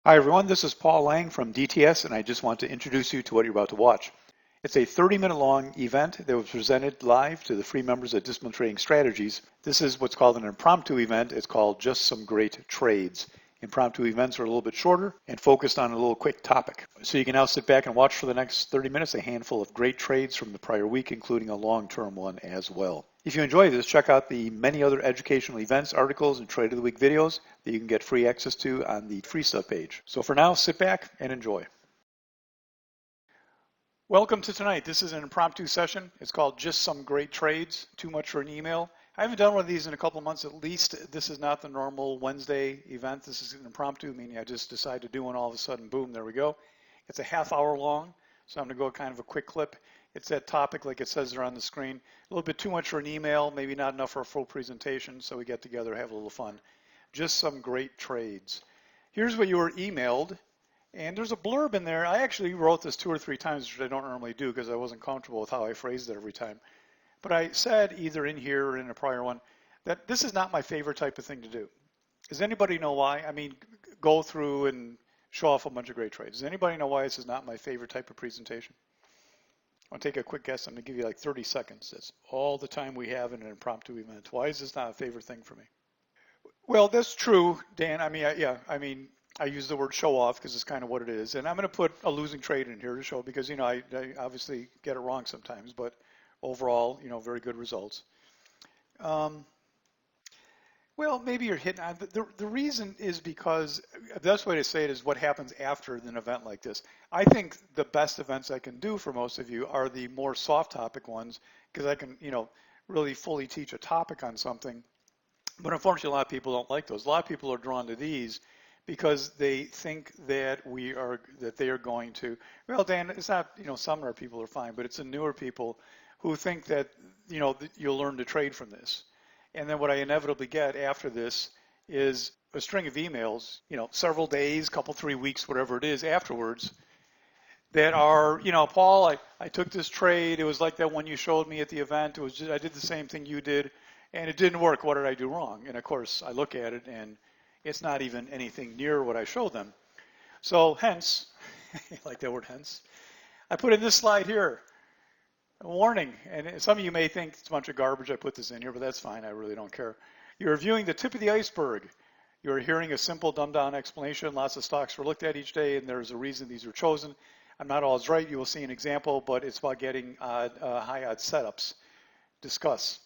Hi everyone, this is Paul Lang from DTS, and I just want to introduce you to what you're about to watch. It's a 30-minute long event that was presented live to the free members at Discipline Trading Strategies. This is what's called an impromptu event. It's called Just Some Great Trades. Impromptu events are a little bit shorter and focused on a little quick topic. So you can now sit back and watch for the next 30 minutes a handful of great trades from the prior week, including a long-term one as well. If you enjoy this, check out the many other educational events, articles, and Trade of the Week videos that you can get free access to on the free stuff page. So for now, sit back and enjoy. Welcome to tonight. This is an impromptu session. It's called Just Some Great Trades, Too Much for an Email. I haven't done one of these in a couple of months at least. This is not the normal Wednesday event. This is an impromptu, meaning I just decide to do one all of a sudden, boom, there we go. It's a half hour long, so I'm going to go kind of a quick clip. It's that topic like it says there on the screen. A little bit too much for an email, maybe not enough for a full presentation, so we get together, have a little fun. Just some great trades. Here's what you were emailed. And there's a blurb in there. I actually wrote this 2 or 3 times, which I don't normally do because I wasn't comfortable with how I phrased it every time. But I said either in here or in a prior one that this is not my favorite type of thing to do. Does anybody know why? I mean, go through and show off a bunch of great trades. Does anybody know why this is not my favorite type of presentation? I'll take a quick guess. I'm going to give you like 30 seconds. That's all the time we have in an impromptu event. Why is this not a favorite thing for me? Well, that's true, Dan. I use the word show off because it's kind of what it is. And I'm going to put a losing trade in here to show because, I obviously get it wrong sometimes, but overall, very good results. Well, maybe you're hitting on, the reason is because the best way to say it is what happens after an event like this. I think the best events I can do for most of you are the more soft topic ones because I can, really fully teach a topic on something. But unfortunately, a lot of people don't like those. A lot of people are drawn to these because they think that they are going to, well, Dan, it's not, some of our people are fine, but it's the newer people who think that, you'll learn to trade from this. And then what I inevitably get after this is a string of emails, several days, couple, 3 weeks, whatever it is afterwards that are, Paul, I took this trade. It was like that one you showed me at the event. It was just, I did the same thing you did and it didn't work. What did I do wrong? And of course, I look at it and it's not even anything near what I showed them. So hence, like that word hence, I put in this slide here, a warning. And some of you may think it's a bunch of garbage I put this in here, but that's fine. I really don't care. You're viewing the tip of the iceberg. You're hearing a simple dumbed down explanation. Lots of stocks were looked at each day and there's a reason these were chosen. I'm not always right. You will see an example, but it's about getting high odds setups. Discuss.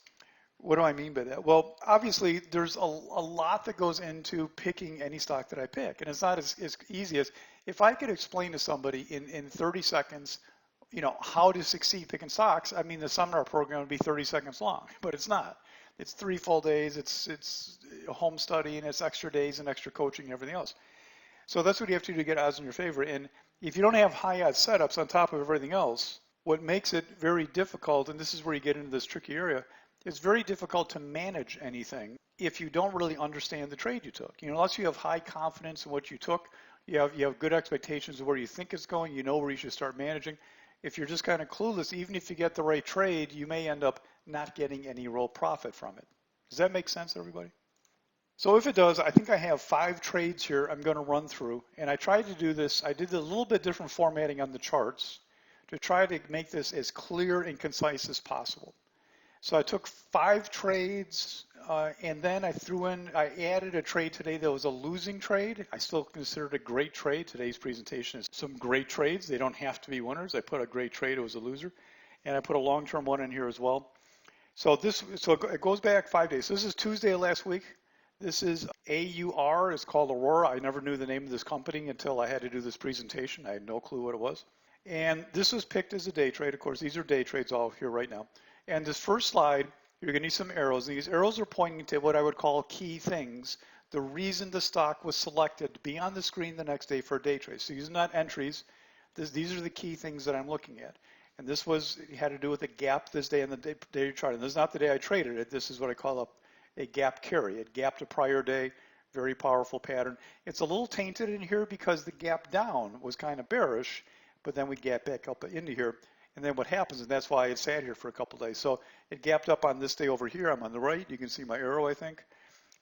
What do I mean by that? Well, obviously, there's a lot that goes into picking any stock that I pick. And it's not as easy as if I could explain to somebody in 30 seconds, how to succeed picking stocks. I mean, the seminar program would be 30 seconds long, but it's not. It's 3 full days. It's home study, and it's extra days and extra coaching and everything else. So that's what you have to do to get odds in your favor. And if you don't have high odds setups on top of everything else, what makes it very difficult, and this is where you get into this tricky area, it's very difficult to manage anything if you don't really understand the trade you took. Unless you have high confidence in what you took, you have good expectations of where you think it's going, you know where you should start managing. If you're just kind of clueless, even if you get the right trade, you may end up not getting any real profit from it. Does that make sense, everybody? So if it does, I think I have 5 trades here I'm going to run through. And I tried to do this, I did a little bit different formatting on the charts to try to make this as clear and concise as possible. So I took 5 trades and then I added a trade today that was a losing trade. I still consider it a great trade. Today's presentation is some great trades. They don't have to be winners. I put a great trade, it was a loser. And I put a long-term one in here as well. So it goes back 5 days. So this is Tuesday of last week. This is AUR, it's called Aurora. I never knew the name of this company until I had to do this presentation. I had no clue what it was. And this was picked as a day trade. Of course, these are day trades all here right now. And this first slide, you're going to need some arrows. These arrows are pointing to what I would call key things. The reason the stock was selected to be on the screen the next day for a day trade. So these are not entries. These are the key things that I'm looking at. And this had to do with the gap this day on the day chart. And this is not the day I traded it. This is what I call a gap carry. It gapped a prior day, very powerful pattern. It's a little tainted in here because the gap down was kind of bearish, but then we gap back up into here. And then what happens, and that's why it sat here for a couple days. So it gapped up on this day over here. I'm on the right. You can see my arrow, I think.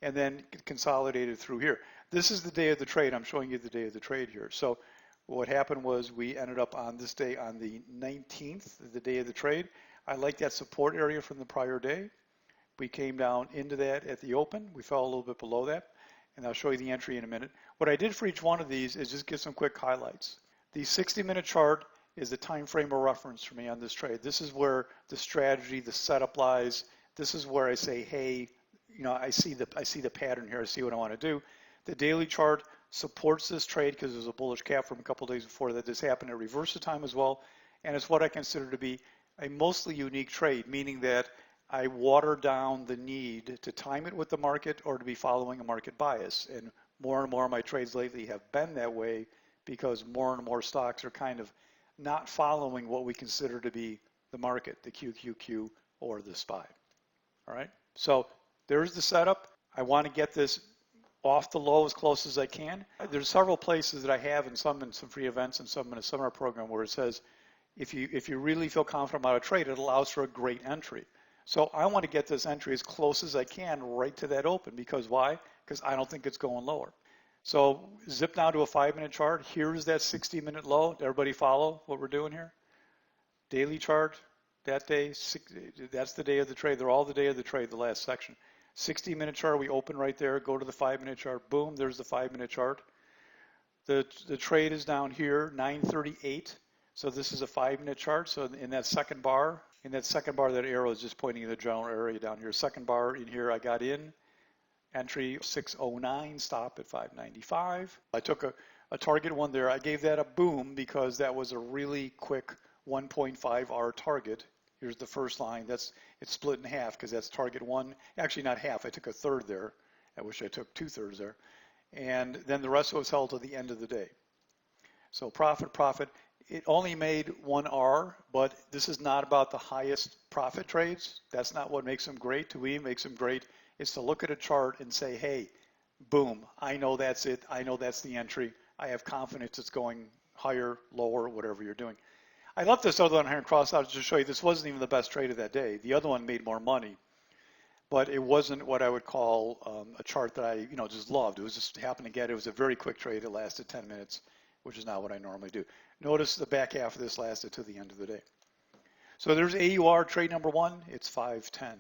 and then consolidated through here. This is the day of the trade. I'm showing you the day of the trade here. So what happened was we ended up on this day on the 19th, the day of the trade. I like that support area from the prior day. We came down into that at the open. We fell a little bit below that, and I'll show you the entry in a minute. What I did for each one of these is just give some quick highlights. The 60-minute chart is the time frame of reference for me on this trade. This is where the strategy, the setup lies. This is where I say, hey, I see the pattern here. I see what I want to do. The daily chart supports this trade because there's a bullish cap from a couple days before that this happened. It reversed the time as well, and it's what I consider to be a mostly unique trade, meaning that I water down the need to time it with the market or to be following a market bias. And more of my trades lately have been that way because more and more stocks are kind of not following what we consider to be the market, the QQQ or the SPY. All right, so there's the setup. I want to get this off the low as close as I can. There's several places that I have in some free events and some in a seminar program where it says, if you really feel confident about a trade, it allows for a great entry. So I want to get this entry as close as I can right to that open. Because why? Because I don't think it's going lower. So zip down to a 5-minute chart. Here's that 60-minute low. Everybody follow what we're doing here? Daily chart, that day, that's the day of the trade. They're all the day of the trade, the last section. 60-minute chart, we open right there. Go to the 5-minute chart. Boom, there's the 5-minute chart. The trade is down here, 938. So this is a 5-minute chart. So in that second bar, that arrow is just pointing to the general area down here. Second bar in here, I got in. Entry 609, stop at 595. I took a target one there. I gave that a boom because that was a really quick 1.5 R target. Here's the first line. It's split in half because that's target one. Actually, not half. I took a third there. I wish I took 2/3 there. And then the rest was held to the end of the day. So profit. It only made 1 R, but this is not about the highest profit trades. That's not what makes them great. To me, makes them great is to look at a chart and say, hey, boom, I know that's it. I know that's the entry. I have confidence it's going higher, lower, whatever you're doing. I left this other one here and crossed out to show you this wasn't even the best trade of that day. The other one made more money, but it wasn't what I would call a chart that I just loved. It was just happened to get it. It was a very quick trade. It lasted 10 minutes, which is not what I normally do. Notice the back half of this lasted to the end of the day. So there's AUR trade number 1. It's 510.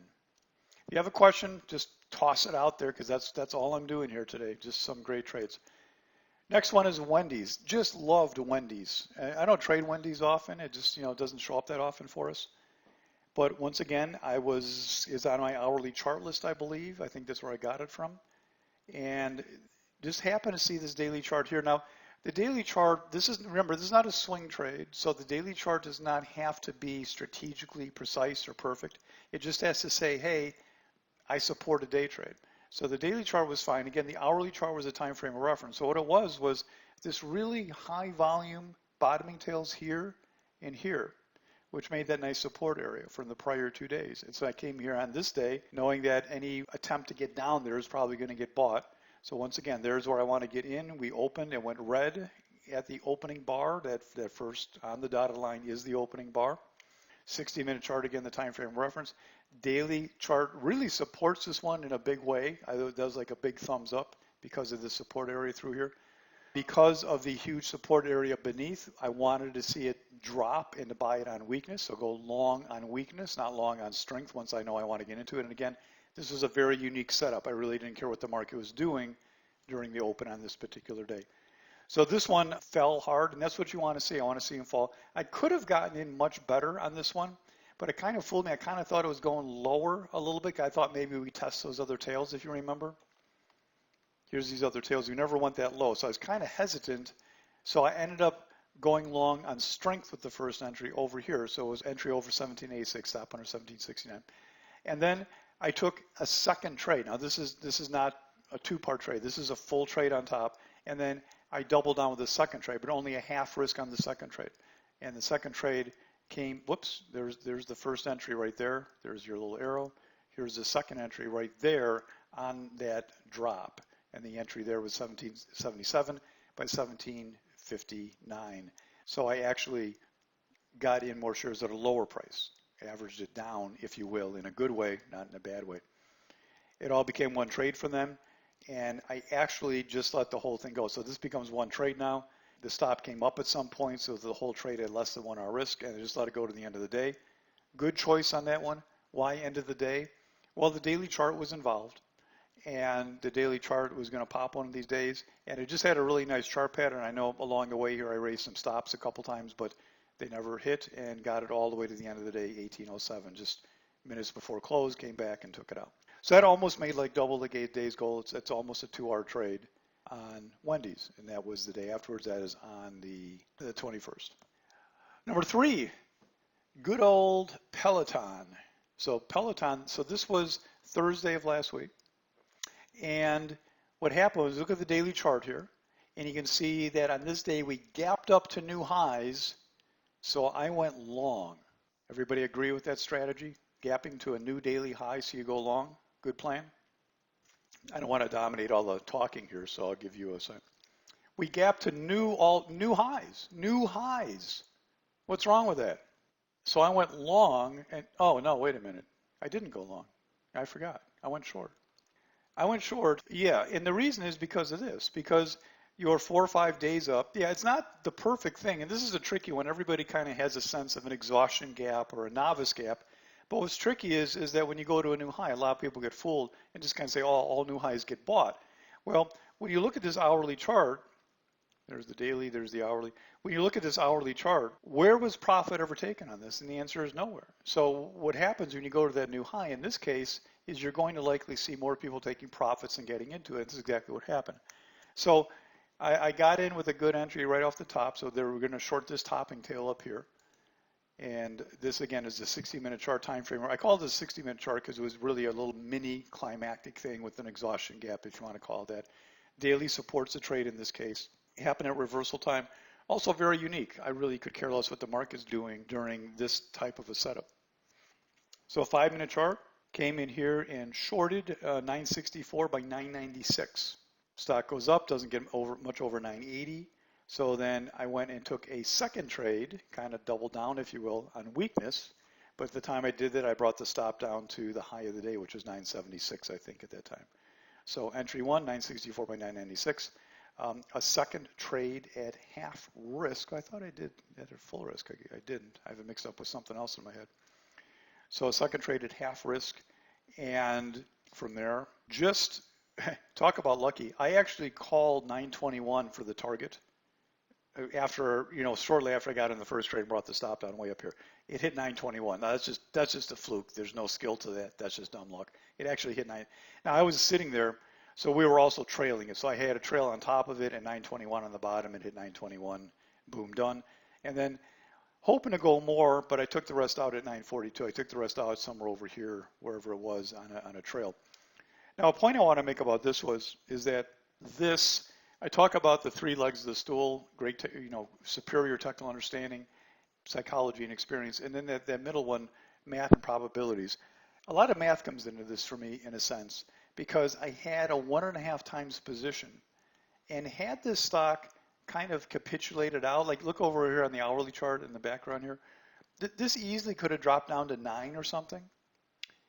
If you have a question, just toss it out there because that's all I'm doing here today. Just some great trades. Next one is Wendy's. Just loved Wendy's. I don't trade Wendy's often. It just doesn't show up that often for us. But once again, is on my hourly chart list, I believe. I think that's where I got it from. And just happened to see this daily chart here. Now, the daily chart, remember, this is not a swing trade, so the daily chart does not have to be strategically precise or perfect. It just has to say, hey, I support a day trade. So the daily chart was fine. Again, the hourly chart was a time frame of reference. So what it was this really high volume bottoming tails here and here, which made that nice support area from the prior 2 days. And so I came here on this day knowing that any attempt to get down there is probably going to get bought. So once again, there's where I want to get in. We opened and went red at the opening bar. That first on the dotted line is the opening bar. 60-minute chart, again, the time frame reference. Daily chart really supports this one in a big way. It does like a big thumbs up because of the support area through here. Because of the huge support area beneath, I wanted to see it drop and to buy it on weakness. So go long on weakness, not long on strength once I know I want to get into it. And again, this was a very unique setup. I really didn't care what the market was doing during the open on this particular day. So this one fell hard, and that's what you want to see. I want to see him fall. I could have gotten in much better on this one, but it kind of fooled me. I kind of thought it was going lower a little bit. I thought maybe we test those other tails, if you remember. Here's these other tails. We never went that low, so I was kind of hesitant. So I ended up going long on strength with the first entry over here. So it was entry over 1786, stop under 1769. And then I took a second trade. Now this is not a 2-part trade. This is a full trade on top. And then I doubled down with the second trade, but only a half risk on the second trade. And the second trade came, whoops, there's the first entry right there. There's your little arrow. Here's the second entry right there on that drop. And the entry there was 1777 by 1759. So I actually got in more shares at a lower price. Averaged it down, if you will, in a good way, not in a bad way. It all became one trade for them, and I actually just let the whole thing go. So this becomes one trade now. The stop came up at some point, so the whole trade had less than 1 hour risk, and I just let it go to the end of the day. Good choice on that one. Why end of the day? Well, the daily chart was involved, and the daily chart was going to pop one of these days, and it just had a really nice chart pattern. I know along the way here I raised some stops a couple times, but they never hit and got it all the way to the end of the day, 1807, just minutes before close, came back and took it out. So that almost made like double the day's goal. It's almost a 2-hour trade on Wendy's, and that was the day afterwards. That is on the 21st. Number 3, good old Peloton. So Peloton, so this was Thursday of last week. And what happened was, look at the daily chart here, and you can see that on this day we gapped up to new highs, so I went long. Everybody agree with that strategy? Gapping to a new daily high so you go long? Good plan? I don't want to dominate all the talking here, so I'll give you a second. We gapped to new highs, new highs. What's wrong with that? So I went long, and oh no, wait a minute. I didn't go long. I forgot. I went short. Yeah, and the reason is because of this, because you're 4 or 5 days up. Yeah, it's not the perfect thing, and this is a tricky one. Everybody kind of has a sense of an exhaustion gap or a novice gap. But what's tricky is that when you go to a new high, a lot of people get fooled and just kind of say, oh, all new highs get bought. Well, when you look at this hourly chart, there's the daily, there's the hourly. When you look at this hourly chart, where was profit ever taken on this? And the answer is nowhere. So what happens when you go to that new high, in this case, is you're going to likely see more people taking profits and getting into it. This is exactly what happened. So I got in with a good entry right off the top. So they were going to short this topping tail up here. And this, again, is the 60-minute chart time frame. I call it a 60-minute chart because it was really a little mini climactic thing with an exhaustion gap, if you want to call it that. Daily supports the trade in this case. It happened at reversal time. Also very unique. I really could care less what the market's doing during this type of a setup. So a 5-minute chart came in here and shorted 964 by 996. Stock goes up, doesn't get much over 980. So then I went and took a second trade, kind of double down, if you will, on weakness. But at the time I did that, I brought the stop down to the high of the day, which was 976, I think, at that time. So entry 1, 964 by 996. A second trade at half risk. I thought I did at a full risk. I didn't. I have it mixed up with something else in my head. So a second trade at half risk. And from there, just talk about lucky. I actually called 921 for the target after, shortly after I got in the first trade and brought the stop down way up here. It hit 921. Now that's just a fluke. There's no skill to that. That's just dumb luck. It actually hit 9. Now I was sitting there, so we were also trailing it. So I had a trail on top of it and 921 on the bottom. It hit 921. Boom, done. And then hoping to go more, but I took the rest out at 942. I took the rest out somewhere over here, wherever it was on a trail. Now, a point I want to make about this is that this, I talk about the 3 legs of the stool, great, superior technical understanding, psychology and experience, and then that middle one, math and probabilities. A lot of math comes into this for me in a sense, because I had a 1.5 times position, and had this stock kind of capitulated out, like look over here on the hourly chart in the background here, this easily could have dropped down to 9 or something,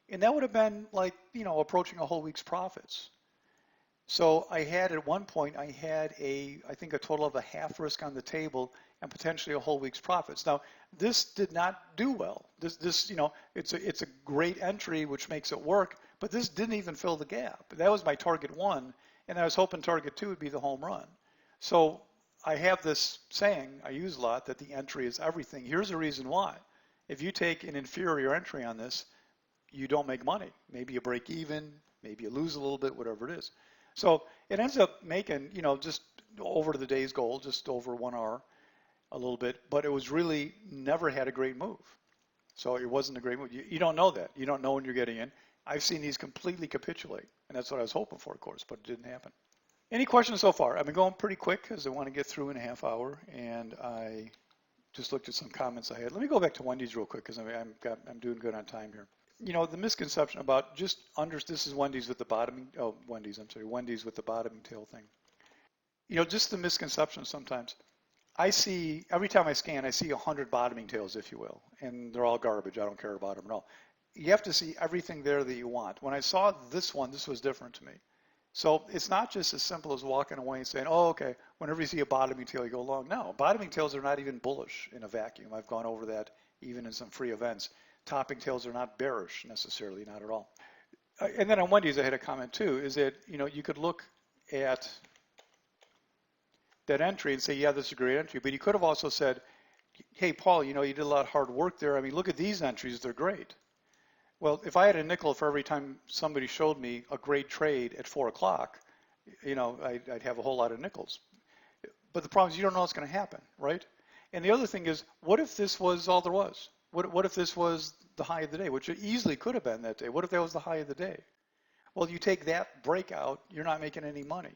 and that would have been like, approaching a whole week's profits. So I had at one point, I think a total of a half risk on the table and potentially a whole week's profits. Now, this did not do well. This it's a great entry, which makes it work, but this didn't even fill the gap. That was my target 1, and I was hoping target 2 would be the home run. So I have this saying I use a lot, that the entry is everything. Here's the reason why. If you take an inferior entry on this, you don't make money. Maybe you break even, maybe you lose a little bit, whatever it is. So it ends up making, just over the day's goal, just over 1 hour, a little bit, but it was really never had a great move. So it wasn't a great move. You don't know that. You don't know when you're getting in. I've seen these completely capitulate, and that's what I was hoping for, of course, but it didn't happen. Any questions so far? I've been going pretty quick because I want to get through in a half hour, and I just looked at some comments I had. Let me go back to Wendy's real quick because I'm doing good on time here. The misconception about this is Wendy's with the bottoming, Wendy's with the bottoming tail thing. Just the misconception sometimes. I see, every time I scan, I see 100 bottoming tails, if you will, and they're all garbage. I don't care about them at all. you have to see everything there that you want. When I saw this one, this was different to me. So it's not just as simple as walking away and saying, oh, okay, whenever you see a bottoming tail, you go long. No, bottoming tails are not even bullish in a vacuum. I've gone over that even in some free events. Topping tails are not bearish necessarily, not at all. And then on Wendy's, I had a comment too, is that, you could look at that entry and say, yeah, this is a great entry. But you could have also said, hey, Paul, you did a lot of hard work there. I mean, look at these entries. They're great. Well, if I had a nickel for every time somebody showed me a great trade at 4 o'clock, I'd have a whole lot of nickels. But the problem is you don't know what's going to happen, right? And the other thing is, what if this was all there was? What if this was the high of the day, which it easily could have been that day? What if that was the high of the day? Well, you take that breakout, you're not making any money.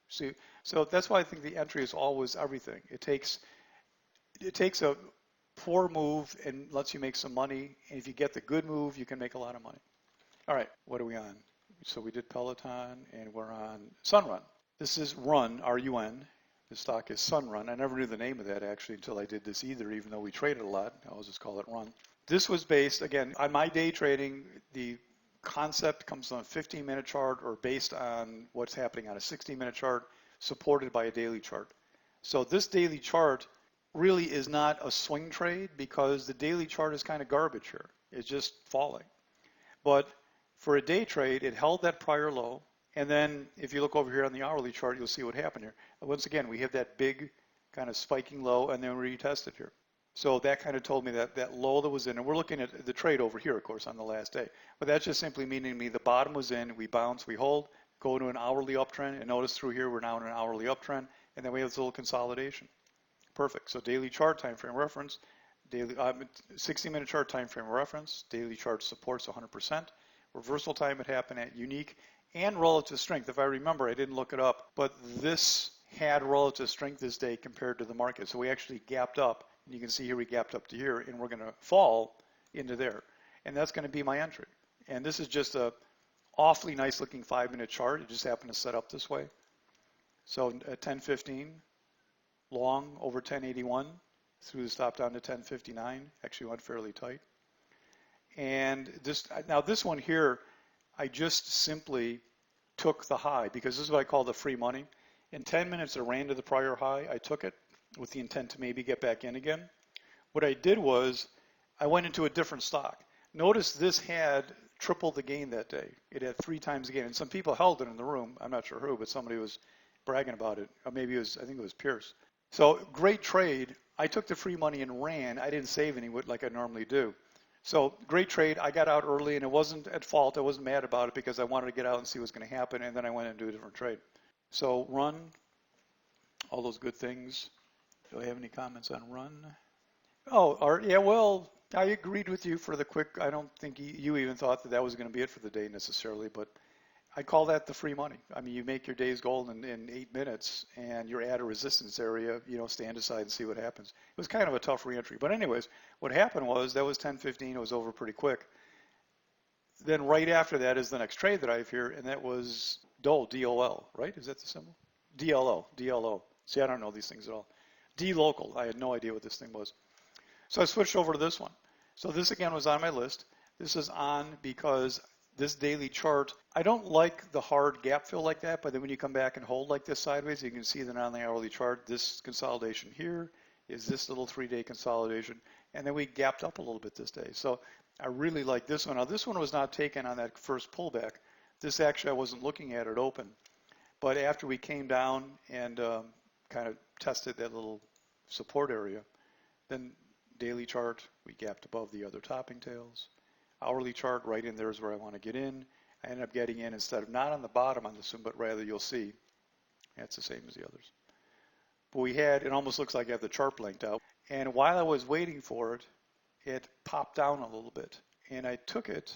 See, so that's why I think the entry is always everything. It takes a poor move and lets you make some money. And if you get the good move, you can make a lot of money. All right, what are we on? So we did Peloton and we're on Sunrun. This is Run, R-U-N. The stock is Sunrun. I never knew the name of that actually until I did this either, even though we traded a lot. I'll just call it Run. This was based, again, on my day trading. The concept comes on a 15-minute chart or based on what's happening on a 60-minute chart, supported by a daily chart. So this daily chart really is not a swing trade because the daily chart is kind of garbage here. It's just falling. But for a day trade, it held that prior low. And then if you look over here on the hourly chart, you'll see what happened here. Once again, we have that big kind of spiking low and then we retested here. So that kind of told me that that low that was in, and we're looking at the trade over here, of course, on the last day. But that's just simply meaning to me the bottom was in, we bounce, we hold, go to an hourly uptrend, and notice through here we're now in an hourly uptrend, and then we have this little consolidation. Perfect. So daily chart time frame reference, daily 60-minute chart time frame reference, daily chart supports 100%. Reversal time it happened at unique and relative strength. If I remember, I didn't look it up, but this had relative strength this day compared to the market. So we actually gapped up. And you can see here we gapped up to here, and we're going to fall into there. And that's going to be my entry. And this is just a awfully nice looking 5-minute chart. It just happened to set up this way. So at 10:15, long over 1081, through the stop down to 10:59. Actually went fairly tight. And now this one here, I just simply took the high because this is what I call the free money. In 10 minutes, it ran to the prior high. I took it with the intent to maybe get back in again. What I did was I went into a different stock. Notice this had triple the gain that day. It had 3 times the gain. And some people held it in the room. I'm not sure who, but somebody was bragging about it. Or maybe I think it was Pierce. So great trade. I took the free money and ran. I didn't save any like I normally do. So great trade. I got out early and it wasn't at fault. I wasn't mad about it because I wanted to get out and see what's going to happen. And then I went and do a different trade. So Run, all those good things. Do I have any comments on Run? Oh, Art, yeah, well, I agreed with you for the quick. I don't think you even thought that was going to be it for the day necessarily, but I call that the free money. I mean, you make your day's goal in 8 minutes and you're at a resistance area, stand aside and see what happens. It was kind of a tough reentry. But anyways, what happened was that was 10:15. It was over pretty quick. Then right after that is the next trade that I have here, and that was DOL, D-O-L, right? Is that the symbol? D-L-O, D-L-O. See, I don't know these things at all. D-Local, I had no idea what this thing was. So I switched over to this one. So this again was on my list. This is on because this daily chart, I don't like the hard gap fill like that, but then when you come back and hold like this sideways, you can see that on the hourly chart, this consolidation here is this little 3-day consolidation. And then we gapped up a little bit this day. So I really like this one. Now this one was not taken on that first pullback. This actually I wasn't looking at it open. But after we came down and kind of tested that little support area, then daily chart, we gapped above the other topping tails. Hourly chart, right in there is where I want to get in. I ended up getting in instead of not on the bottom on this one, but rather you'll see that's the same as the others. But we had, it almost looks like I have the chart blanked out. And while I was waiting for it, it popped down a little bit. And I took it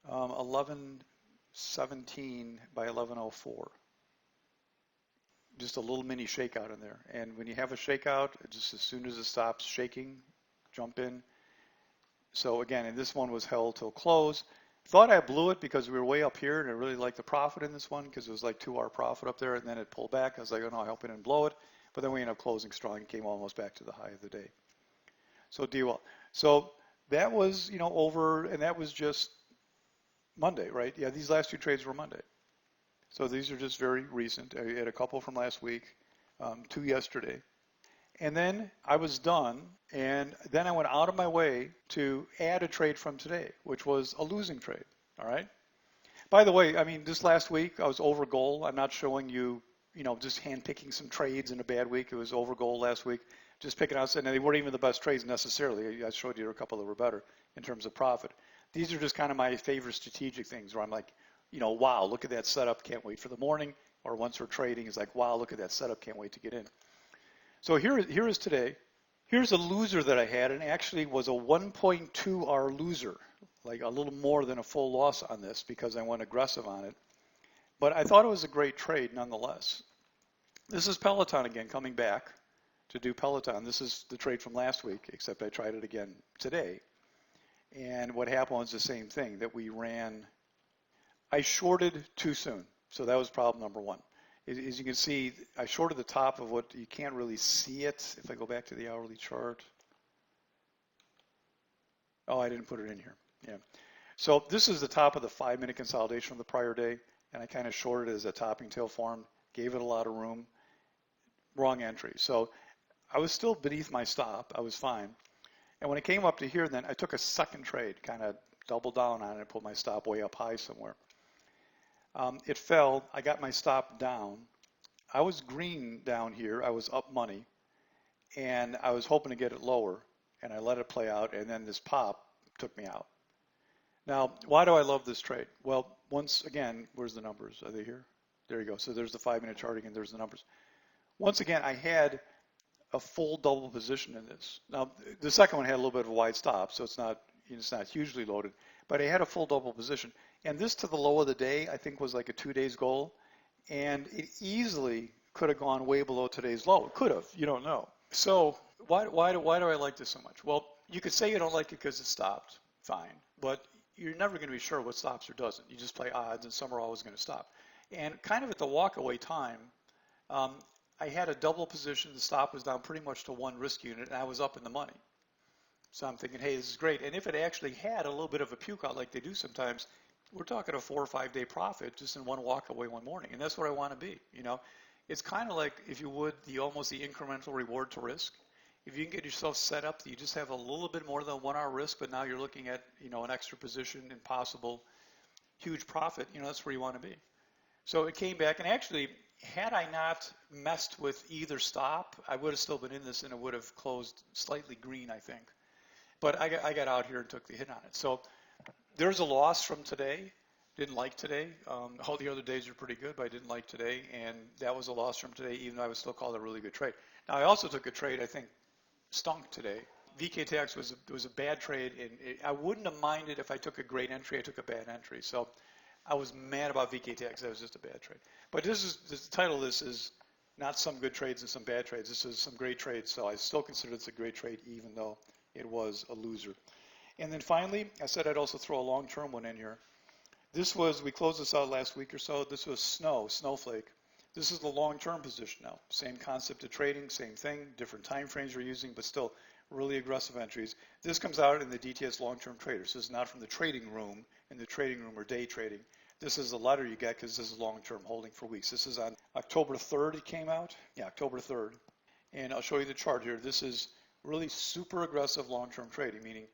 11:17 by 11:04. Just a little mini shakeout in there. And when you have a shakeout, just as soon as it stops shaking, jump in. So again, and this one was held till close. Thought I blew it because we were way up here and I really liked the profit in this one because it was like 2-hour profit up there and then it pulled back. I was like, oh no, I hope I didn't blow it. But then we ended up closing strong and came almost back to the high of the day. So DOL. So that was, over, and that was just Monday, right? Yeah, these last two trades were Monday. So these are just very recent. I had a couple from last week, two yesterday. And then I was done, and then I went out of my way to add a trade from today, which was a losing trade, all right? By the way, I mean, this last week I was over goal. I'm not showing you, just hand-picking some trades in a bad week. It was over goal last week, just picking out, and they weren't even the best trades necessarily. I showed you a couple that were better in terms of profit. These are just kind of my favorite strategic things where I'm like, wow, look at that setup, can't wait for the morning. Or once we're trading, it's like, wow, look at that setup, can't wait to get in. So here is today. Here's a loser that I had, and actually was a 1.2R loser, like a little more than a full loss on this because I went aggressive on it. But I thought it was a great trade nonetheless. This is Peloton again, coming back to do Peloton. This is the trade from last week, except I tried it again today. And what happened was the same thing, that I shorted too soon. So that was problem number one. As you can see, I shorted the top of what you can't really see it. If I go back to the hourly chart. Oh, I didn't put it in here. Yeah. So this is the top of the 5-minute consolidation of the prior day, and I kind of shorted it as a topping tail form, gave it a lot of room. Wrong entry. So I was still beneath my stop. I was fine. And when it came up to here, then I took a second trade, kind of doubled down on it and put my stop way up high somewhere. It fell. I got my stop down. I was green down here. I was up money, and I was hoping to get it lower, and I let it play out, and then this pop took me out. Now, why do I love this trade? Well, once again, where's the numbers? Are they here? There you go. So there's the 5-minute chart again. There's the numbers. Once again, I had a full double position in this. Now, the second one had a little bit of a wide stop, so it's not hugely loaded, but I had a full double position. And this to the low of the day, I think was like a 2 days goal, and it easily could have gone way below today's low. It could have, you don't know. So why do I like this so much? Well, you could say you don't like it because it stopped, fine, but you're never going to be sure what stops or doesn't. You just play odds, and some are always going to stop. And kind of at the walkaway time, I had a double position. The stop was down pretty much to one risk unit, and I was up in the money. So I'm thinking, hey, this is great. And if it actually had a little bit of a puke out like they do sometimes, we're talking a 4 or 5 day profit just in one walk away one morning. And that's what I want to be. It's kind of like, if you would, almost the incremental reward to risk. If you can get yourself set up that you just have a little bit more than 1 hour risk, but now you're looking at, an extra position and possible huge profit, that's where you want to be. So it came back, and actually, had I not messed with either stop, I would have still been in this, and it would have closed slightly green, I think. But I got out here and took the hit on it. So there's a loss from today. Didn't like today. All the other days are pretty good, but I didn't like today, and that was a loss from today, even though I would still call it a really good trade. Now, I also took a trade, I think, stunk today. VK Tax was a bad trade, and I wouldn't have minded if I took a great entry. I took a bad entry. So I was mad about VK Tax. That was just a bad trade. But the title of this is not some good trades and some bad trades. This is some great trades, so I still consider this a great trade, even though it was a loser. And then finally, I said I'd also throw a long-term one in here. We closed this out last week or so. This was Snowflake. This is the long-term position now. Same concept of trading, same thing, different time frames we're using, but still really aggressive entries. This comes out in the DTS long-term traders. This is not from the trading room, in the trading room or day trading. This is the letter you get because this is long-term holding for weeks. This is on October 3rd it came out. Yeah, October 3rd. And I'll show you the chart here. This is really super aggressive long-term trading, meaning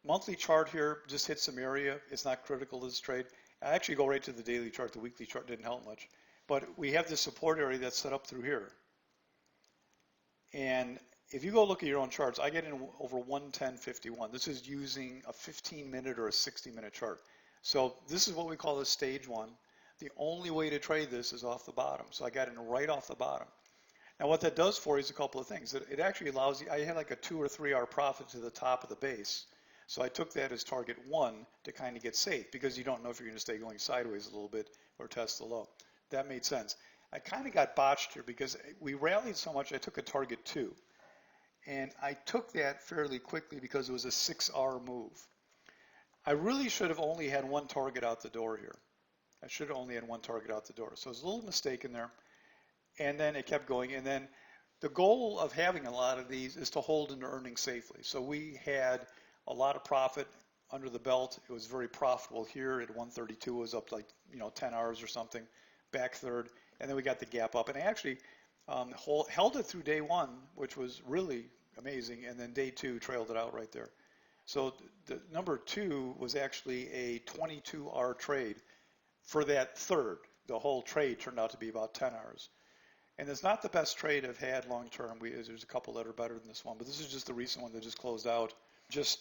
monthly chart here just hit some area. It's not critical to this trade. I actually go right to the daily chart. The weekly chart didn't help much. But we have this support area that's set up through here. And if you go look at your own charts, I get in over 110.51. This is using a 15-minute or a 60-minute chart. So this is what we call a stage one. The only way to trade this is off the bottom. So I got in right off the bottom. Now what that does for you is a couple of things. It actually allows you, I had like a 2 or 3 hour profit to the top of the base. So I took that as target 1 to kind of get safe because you don't know if you're going to stay going sideways a little bit or test the low. That made sense. I kind of got botched here because we rallied so much I took a target 2. And I took that fairly quickly because it was a 6-hour move. I really should have only had one target out the door here. I should have only had one target out the door. So there's a little mistake in there. And then it kept going. And then the goal of having a lot of these is to hold into earnings safely. So we had a lot of profit under the belt. It was very profitable here at 132. It was up like 10 hours or something, back third, and then we got the gap up, and I actually held it through day one, which was really amazing, and then day two trailed it out right there. So the number two was actually a 22-hour trade for that third. The whole trade turned out to be about 10 hours. And it's not the best trade I've had long term. There's a couple that are better than this one, but this is just the recent one that just closed out just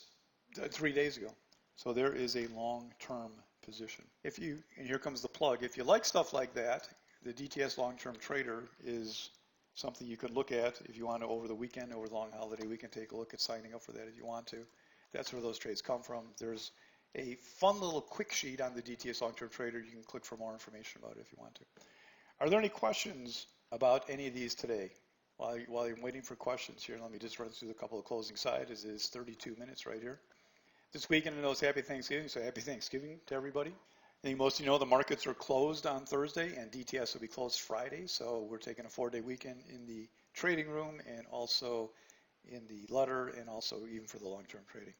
3 days ago. So there is a long-term position. And here comes the plug, if you like stuff like that, the DTS long-term trader is something you could look at if you want to over the weekend, over the long holiday weekend, take a look at signing up for that if you want to. That's where those trades come from. There's a fun little quick sheet on the DTS long-term trader. You can click for more information about it if you want to. Are there any questions about any of these today? While I'm waiting for questions here, let me just run through a couple of closing slides. It is 32 minutes right here. This weekend, I know it's Happy Thanksgiving, so Happy Thanksgiving to everybody. I think most of you know the markets are closed on Thursday, and DTS will be closed Friday, so we're taking a 4-day weekend in the trading room and also in the letter and also even for the long-term trading.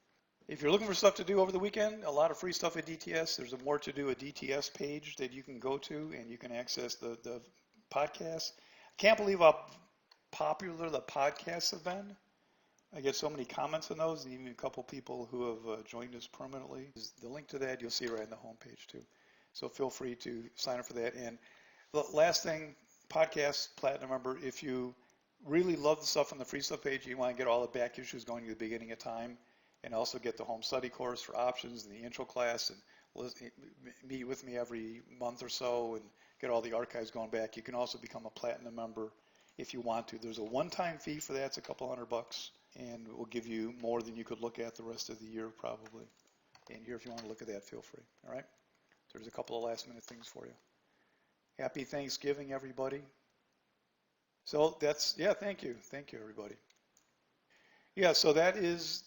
If you're looking for stuff to do over the weekend, a lot of free stuff at DTS. There's a more to do at DTS page that you can go to, and you can access the podcast. I can't believe how popular the podcasts have been. I get so many comments on those, and even a couple people who have joined us permanently. The link to that you'll see right on the homepage too. So feel free to sign up for that. And the last thing, podcast platinum member, if you really love the stuff on the free stuff page, you want to get all the back issues going to the beginning of time, and also get the home study course for options and the intro class, and meet with me every month or so and get all the archives going back. You can also become a platinum member if you want to. There's a one-time fee for that. It's a couple $100, and it will give you more than you could look at the rest of the year probably. And here, if you want to look at that, feel free. All right? There's a couple of last-minute things for you. Happy Thanksgiving, everybody. So thank you. Thank you, everybody. Yeah, so that is,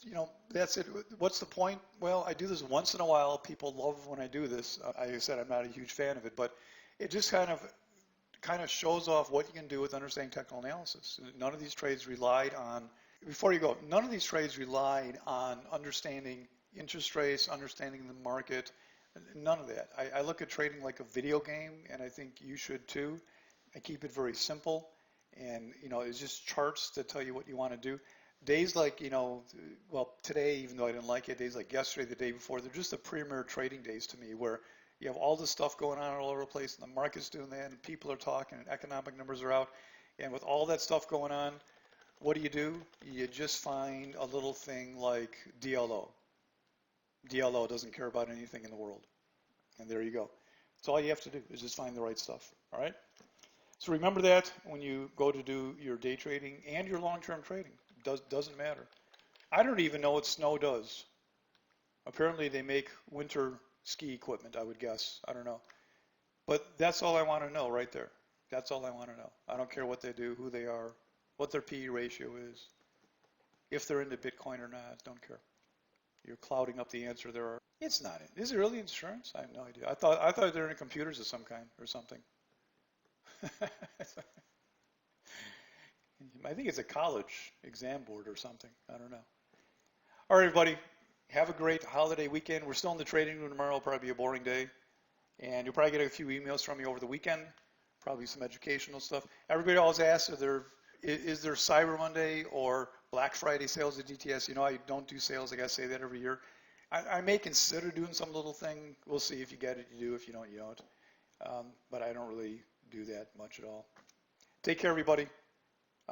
that's it. What's the point? Well, I do this once in a while. People love when I do this. Like I said, I'm not a huge fan of it, but it just kind of shows off what you can do with understanding technical analysis. None of these trades relied on, before you go, none of these trades relied on understanding interest rates, understanding the market, none of that. I look at trading like a video game, and I think you should too. I keep it very simple, and it's just charts that tell you what you want to do. Days like, well, today, even though I didn't like it, days like yesterday, the day before, they're just the premier trading days to me, where you have all this stuff going on all over the place, and the market's doing that, and people are talking, and economic numbers are out. And with all that stuff going on, what do? You just find a little thing like DLO. DLO doesn't care about anything in the world. And there you go. That's all you have to do, is just find the right stuff. All right? So remember that when you go to do your day trading and your long-term trading. Doesn't matter. I don't even know what snow does. Apparently they make winter ski equipment, I would guess. I don't know. But that's all I want to know right there. That's all I want to know. I don't care what they do, who they are, what their PE ratio is, if they're into Bitcoin or not. Don't care. You're clouding up the answer there. It's not. Is it really insurance? I have no idea. I thought they're in computers of some kind or something. I think it's a college exam board or something. I don't know. All right, everybody. Have a great holiday weekend. We're still in the trading room tomorrow. It'll probably be a boring day. And you'll probably get a few emails from me over the weekend. Probably some educational stuff. Everybody always asks, is there Cyber Monday or Black Friday sales at DTS? I don't do sales. I got to say that every year. I may consider doing some little thing. We'll see. If you get it, you do. If you don't, you don't. But I don't really do that much at all. Take care, everybody.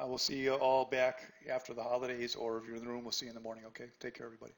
We'll see you all back after the holidays, or if you're in the room, we'll see you in the morning, okay? Take care, everybody.